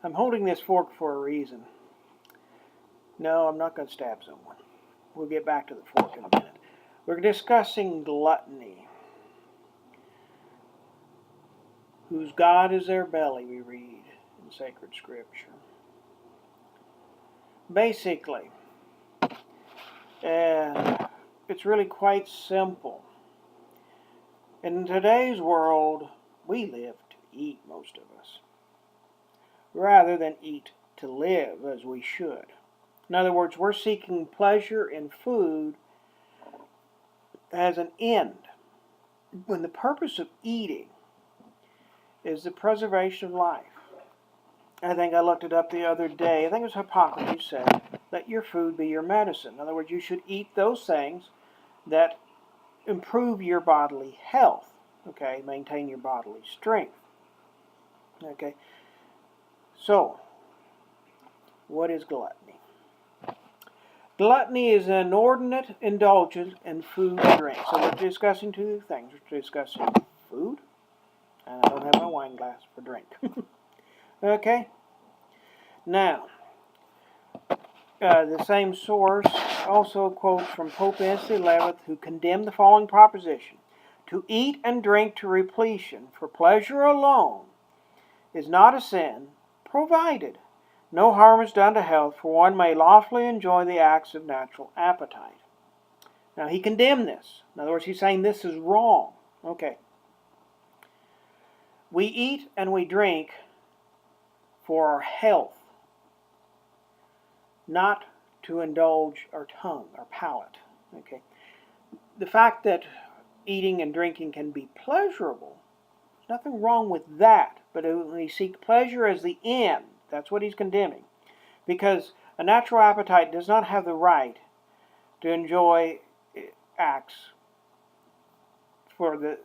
I'm holding this fork for a reason. No, I'm not going to stab someone. We'll get back to the fork in a minute. We're discussing gluttony. Whose God is their belly, we read in sacred scripture. Basically, and it's really quite simple. In today's world, we live to eat, most of us, rather than eat to live as we should. In other words, we're seeking pleasure in food as an end, when the purpose of eating is the preservation of life. I think I looked it up the other day. I think it was Hippocrates said, let your food be your medicine. In other words, you should eat those things that improve your bodily health, okay, maintain your bodily strength. Okay, so what is gluttony? Gluttony is an inordinate indulgence in food and drink. So we're discussing two things. We're discussing food, and I don't have my wine glass for drink. Okay? Now, the same source also quotes from Pope Pius XI, who condemned the following proposition: to eat and drink to repletion for pleasure alone is not a sin, provided no harm is done to health, for one may lawfully enjoy the acts of natural appetite. Now, he condemned this. In other words, he's saying this is wrong. Okay. We eat and we drink for our health, not to indulge our tongue, our palate. Okay. The fact that eating and drinking can be pleasurable, there's nothing wrong with that. But when we seek pleasure as the end, that's what he's condemning. Because a natural appetite does not have the right to enjoy acts for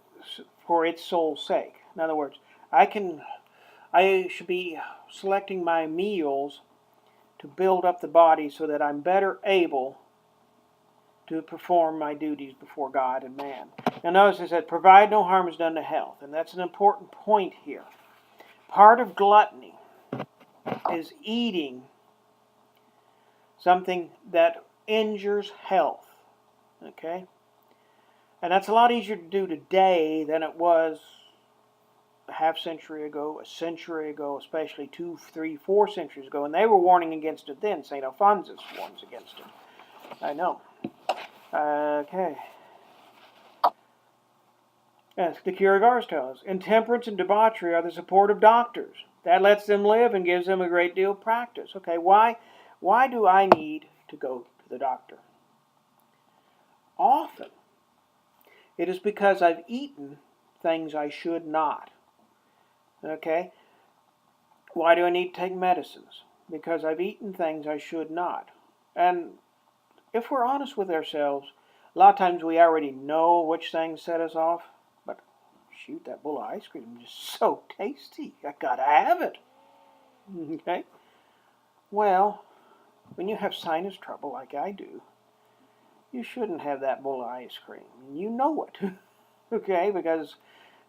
its sole sake. In other words, I should be selecting my meals to build up the body so that I'm better able to perform my duties before God and man. Now notice it said, provide no harm is done to health. And that's an important point here. Part of gluttony is eating something that injures health. Okay? And that's a lot easier to do today than it was a half century ago, a century ago, especially 2, 3, 4 centuries ago. And they were warning against it then. St. Alphonsus warns against it. I know. Okay. As the Kierkegaard tells us, intemperance and debauchery are the support of doctors. That lets them live and gives them a great deal of practice. Okay, why do I need to go to the doctor? Often, it is because I've eaten things I should not. Okay? Why do I need to take medicines? Because I've eaten things I should not. And if we're honest with ourselves, a lot of times we already know which things set us off. But shoot, that bowl of ice cream is just so tasty. I gotta have it. Okay? Well, when you have sinus trouble like I do, you shouldn't have that bowl of ice cream. You know it. Okay? Because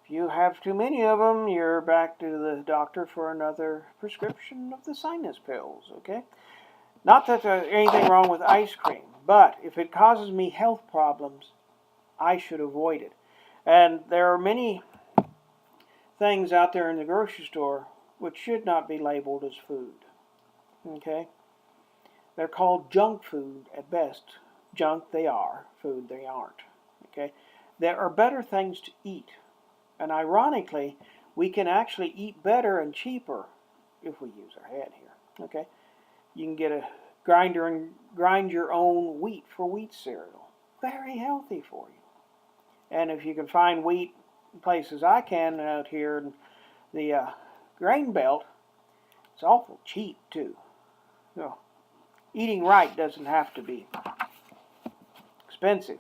if you have too many of them, you're back to the doctor for another prescription of the sinus pills. Okay? Not that there's anything wrong with ice cream, but if it causes me health problems, I should avoid it. And there are many things out there in the grocery store which should not be labeled as food. Okay? They're called junk food at best. Junk they are, food they aren't. Okay? There are better things to eat. And ironically, we can actually eat better and cheaper if we use our head here. Okay? You can get a grinder and grind your own wheat for wheat cereal. Very healthy for you. And if you can find wheat in places I can out here in the grain belt, it's awful cheap too. So, eating right doesn't have to be expensive.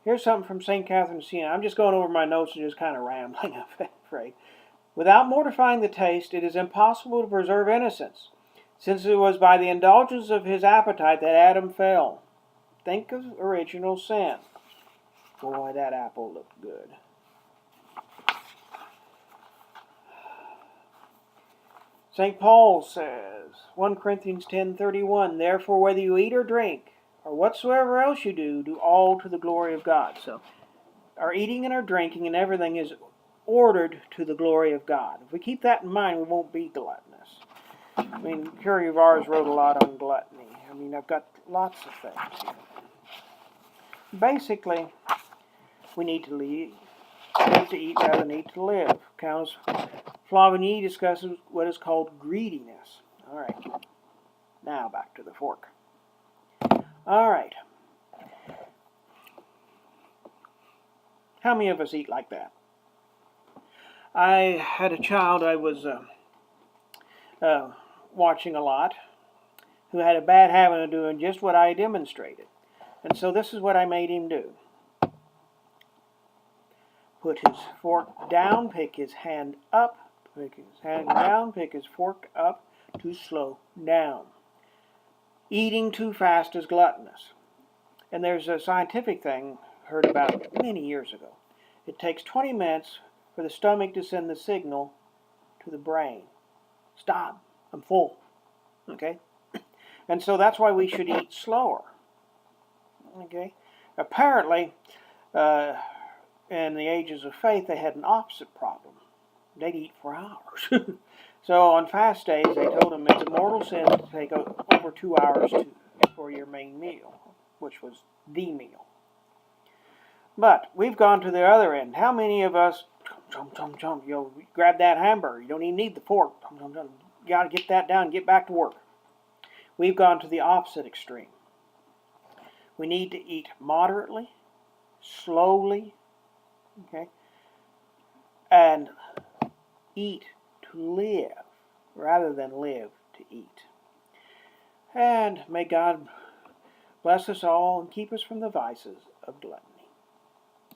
Here's something from St. Catherine of Siena. I'm just going over my notes and just kind of rambling, I'm afraid. Without mortifying the taste, it is impossible to preserve innocence, since it was by the indulgence of his appetite that Adam fell. Think of original sin. Boy, that apple looked good. St. Paul says, 1 Corinthians 10:31, therefore whether you eat or drink, or whatsoever else you do, do all to the glory of God. So our eating and our drinking and everything is ordered to the glory of God. If we keep that in mind, we won't be gluttonous. I mean, Curry of ours wrote a lot on gluttony. I mean, I've got lots of things here. Basically, we need to eat rather than need to live. Count Flavigny discusses what is called greediness. All right, now back to the fork. All right. How many of us eat like that? I had a child I was watching a lot who had a bad habit of doing just what I demonstrated. And so this is what I made him do. Put his fork down, pick his hand up, pick his hand down, pick his fork up to slow down. Eating too fast is gluttonous. And there's a scientific thing heard about many years ago. It takes 20 minutes for the stomach to send the signal to the brain. Stop, I'm full. Okay? And so that's why we should eat slower. Okay? Apparently, in the ages of faith, they had an opposite problem. They'd eat for hours. So on fast days, they told them it's a mortal sin to take over 2 hours for your main meal, which was the meal. But we've gone to the other end. How many of us, grab that hamburger, you don't even need the fork, you got to get that down and get back to work. We've gone to the opposite extreme. We need to eat moderately, slowly, okay, and eat to live rather than live to eat. And may God bless us all and keep us from the vices of gluttony.